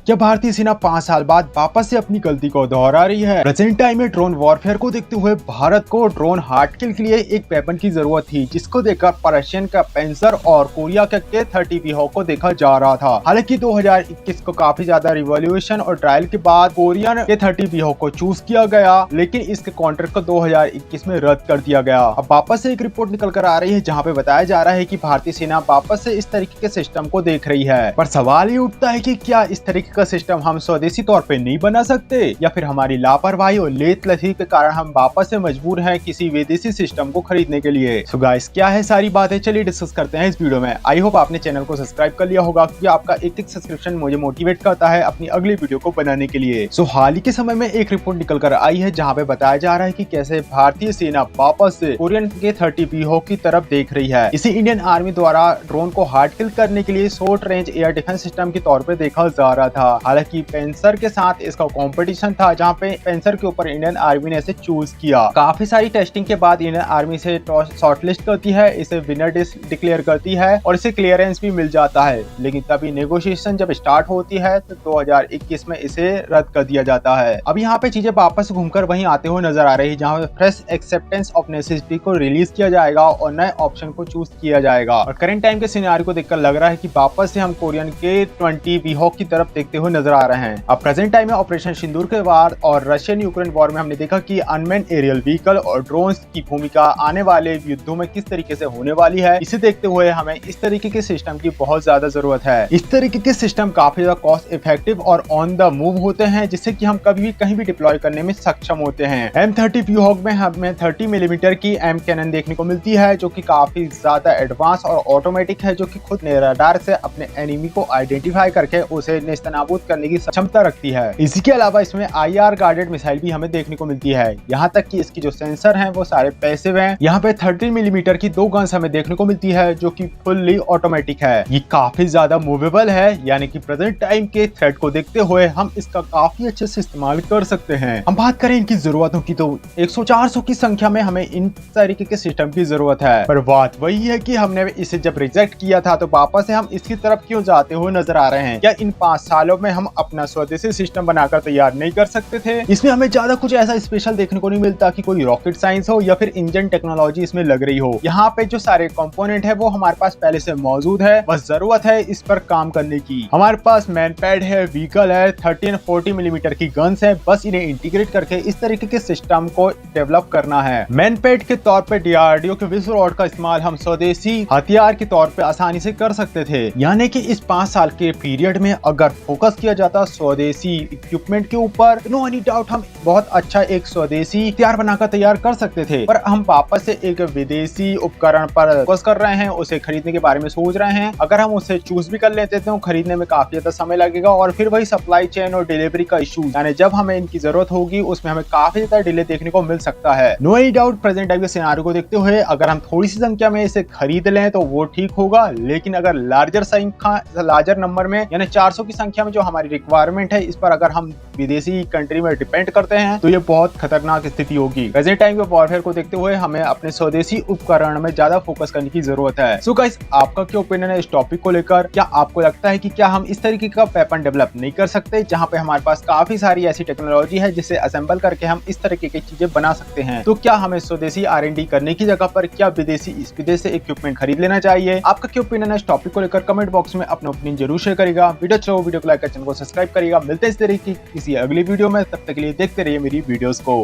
क्या भारतीय सेना 5 साल बाद वापस से अपनी गलती को दोहरा रही है? प्रेजेंट टाइम में ड्रोन वॉरफेयर को देखते हुए भारत को ड्रोन हार्ड किल के लिए एक वेपन की जरूरत थी, जिसको देखकर रशियन का पेंसर और कोरिया के K-30 Hawk को देखा जा रहा था। हालांकि 2021 को काफी ज्यादा रिवॉल्यूशन और ट्रायल के बाद कोरियन K-30 Hawk को चूज किया गया, लेकिन इसके कॉन्ट्रैक्ट को 2021 में रद्द कर दिया गया। अब वापस से एक रिपोर्ट निकल कर आ रही है, जहाँ पे बताया जा रहा है कि भारतीय सेना वापस से इस तरीके के सिस्टम को देख रही है। पर सवाल ये उठता है कि क्या इस तरीके का सिस्टम हम स्वदेशी तौर पे नहीं बना सकते, या फिर हमारी लापरवाही और लेत-लती के कारण हम वापस से मजबूर हैं किसी विदेशी सिस्टम को खरीदने के लिए। सो गाइस, क्या है सारी बातें, चलिए डिस्कस करते हैं इस वीडियो में। आई होप आपने चैनल को सब्सक्राइब कर लिया होगा, क्योंकि आपका एक सब्सक्रिप्शन मुझे मोटिवेट करता है अपनी अगली वीडियो को बनाने के लिए। सो हाल ही के समय में एक रिपोर्ट निकल कर आई है, जहाँ पे बताया जा रहा है कि कैसे भारतीय सेना वापस से कोरियन K-30 Hawk की तरफ देख रही है। इसे इंडियन आर्मी द्वारा ड्रोन को हार्ड किल करने के लिए short range air defence system के तौर पे देखा जा रहा था। हालांकि पेंसर के साथ इसका कंपटीशन था, जहां पे पेंसर के ऊपर इंडियन आर्मी ने इसे चूज किया। काफी सारी टेस्टिंग के बाद इंडियन आर्मी इसे शॉर्टलिस्ट करती है, इसे विनर डिक्लेयर करती है और इसे क्लियरेंस भी मिल जाता है। लेकिन तभी नेगोशिएशन जब स्टार्ट होती है तो 2021 में इसे रद्द कर दिया जाता है। अब यहाँ पे चीजें वापस घूमकर वहीं आते हुए नजर आ रही है, जहाँ फ्रेश एक्सेप्टेंस ऑफ नेसेसिटी को रिलीज किया जाएगा और नए ऑप्शन को चूज किया जाएगा। और करंट टाइम के सिनेरियो को देखकर लग रहा है कि वापस से हम कोरियन K-20 Hawk की तरफ देखते हुए नजर आ रहे हैं। अब प्रेजेंट टाइम में ऑपरेशन सिंदूर के बाद और रशियन यूक्रेन वॉर में हमने देखा कि अनमैन्ड एरियल व्हीकल और ड्रोन्स की भूमिका आने वाले युद्धों में किस तरीके से होने वाली है। इसे देखते हुए हमें इस तरीके के सिस्टम की बहुत ज्यादा जरूरत है। इस तरीके के सिस्टम काफी ज्यादा कॉस्ट इफेक्टिव और ऑन द मूव होते हैं, जिससे कि हम कभी भी कहीं भी डिप्लॉय करने में सक्षम होते हैं। M30 Hawk में हमें 30 मिलीमीटर की M कैनन देखने को मिलती है, जो कि काफी ज्यादा एडवांस और ऑटोमेटिक है, जो कि खुद रडार से अपने एनिमी को आइडेंटिफाई करके उसे नेस्तनाबूद करने की क्षमता रखती है। इसी के अलावा इसमें IR गार्डेड मिसाइल भी हमें देखने को मिलती है। यहाँ तक कि इसकी जो सेंसर हैं वो सारे पैसिव हैं। यहाँ पे 30 मिलीमीटर की 2 गन्स हमें देखने को मिलती है, जो कि फुल्ली ऑटोमेटिक है। ये काफी ज्यादा मूवेबल है, यानी कि प्रेजेंट टाइम के थ्रेट को देखते हुए हम इसका काफी अच्छे से इस्तेमाल कर सकते हैं। हम बात करें इनकी जरूरतों की, तो 100-400 की संख्या में हमें इन तरीके के सिस्टम की जरूरत है। पर बात वही है कि हमने इसे जब रिजेक्ट किया था, तो वापस से हम इसकी तरफ क्यों जाते हुए नजर आ रहे हैं? क्या इन 5 सालों में हम अपना स्वदेशी सिस्टम बनाकर तैयार नहीं कर सकते थे? इसमें हमें ज्यादा कुछ ऐसा स्पेशल देखने को नहीं मिलता कि कोई रॉकेट साइंस हो या फिर इंजन टेक्नोलॉजी इसमें लग रही हो। यहाँ पे जो सारे कंपोनेंट है वो हमारे पास पहले से मौजूद है, बस जरूरत है इस पर काम करने की। हमारे पास मैन पैड है, व्हीकल है, 30 और 40 मिलीमीटर की गन्स है, बस इन्हें इंटीग्रेट करके इस तरीके के सिस्टम को डेवलप करना है। मैन पैड के तौर पे DRDO के विश्व रॉड का इस्तेमाल हम स्वदेशी हथियार के तौर पे आसानी से कर सकते थे। यानी कि इस 5 साल के पीरियड में अगर फोकस किया जाता स्वदेशी इक्विपमेंट के ऊपर, नो एनी डाउट हम बहुत अच्छा एक स्वदेशी हथियार बनाकर तैयार कर सकते थे। पर हम वापस से एक विदेशी उपकरण पर फोकस कर रहे हैं, उसे खरीदने के बारे में सोच रहे हैं। अगर हम उसे चूज भी कर लेते तो खरीदने में काफी ज्यादा समय लगेगा, और फिर वही सप्लाई चेन और डिलीवरी का इशू, यानी जब हमें इनकी जरूरत होगी उसमें हमें काफी ज्यादा डिले देखने को मिल सकता है। No any doubt present time के सिनेरियो को देखते हुए अगर हम थोड़ी सी संख्या में इसे खरीद लें तो वो ठीक होगा, लेकिन अगर लार्जर नंबर में यानी 400 की संख्या में जो हमारी रिक्वायरमेंट है, इस पर अगर हम विदेशी कंट्री में डिपेंड करते हैं तो ये बहुत खतरनाक स्थिति होगी। प्रेजेंट टाइम के वॉरफेयर को देखते हुए हमें अपने स्वदेशी उपकरण में ज्यादा फोकस करने की जरूरत है। सो गाइस, आपका क्या ओपिनियन है इस टॉपिक को लेकर? क्या आपको लगता है कि क्या हम इस तरीके का वेपन डेवलप नहीं कर सकते, जहां पे हमारे पास काफी सारी ऐसी टेक्नोलॉजी है जिसे असेंबल करके हम इस तरीके की चीजें बना सकते हैं? तो क्या हमें स्वदेशी R&D करने की जगह पर क्या विदेश से इक्विपमेंट खरीद लेना चाहिए? आपका क्या ओपिनियन है इस टॉपिक को लेकर? कमेंट बॉक्स में अपना ओपिनियन जरूर शेयर करेगा। वीडियो अच्छा हो वीडियो को लाइक कर चैनल को सब्सक्राइब करेगा। मिलते हैं इस तरीके की किसी अगली वीडियो में, तब तक के लिए देखते रहिए मेरी वीडियोस को।